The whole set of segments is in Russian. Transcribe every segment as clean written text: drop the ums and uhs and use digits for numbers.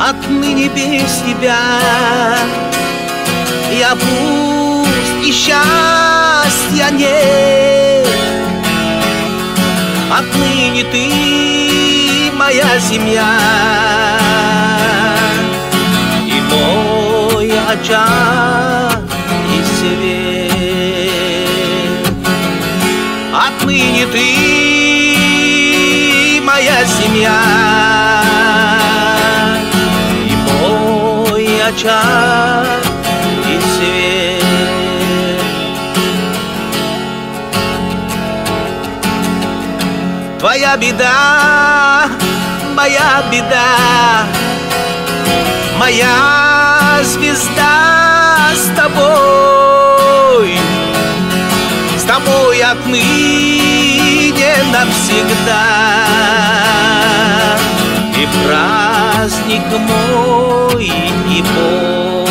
отныне без тебя я пуст и счастья нет. Отныне ты моя семья и мой очаг и свет. Отныне ты моя семья и мой очаг и свет. Твоя беда, моя беда, моя звезда с тобой отныне навсегда. И праздник мой, и боль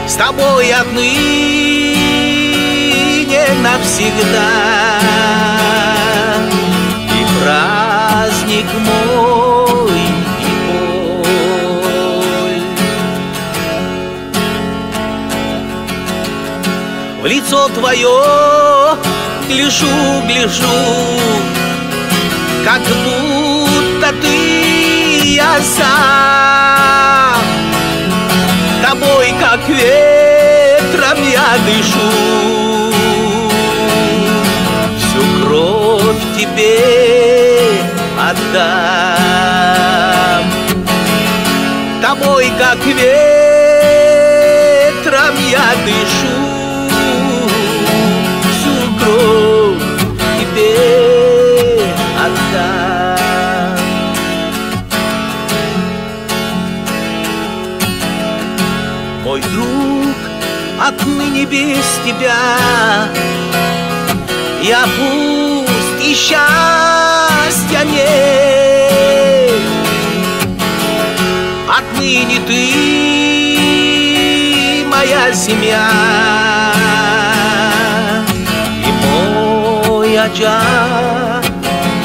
с тобой отныне навсегда. И праздник мой, и боль. В лицо твое гляжу, гляжу, как будто ты я сам. Тобой, как ветром, я дышу, всю кровь тебе отдам. Тобой, как ветром, я дышу, всю кровь тебе отдам. Мой друг, отныне без тебя я пуст и счастья нет. Отныне ты моя семья и мой очаг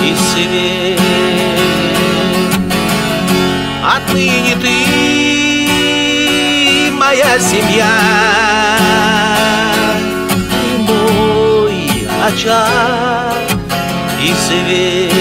и свет. Отныне ты моя семья и мой очаг и свет.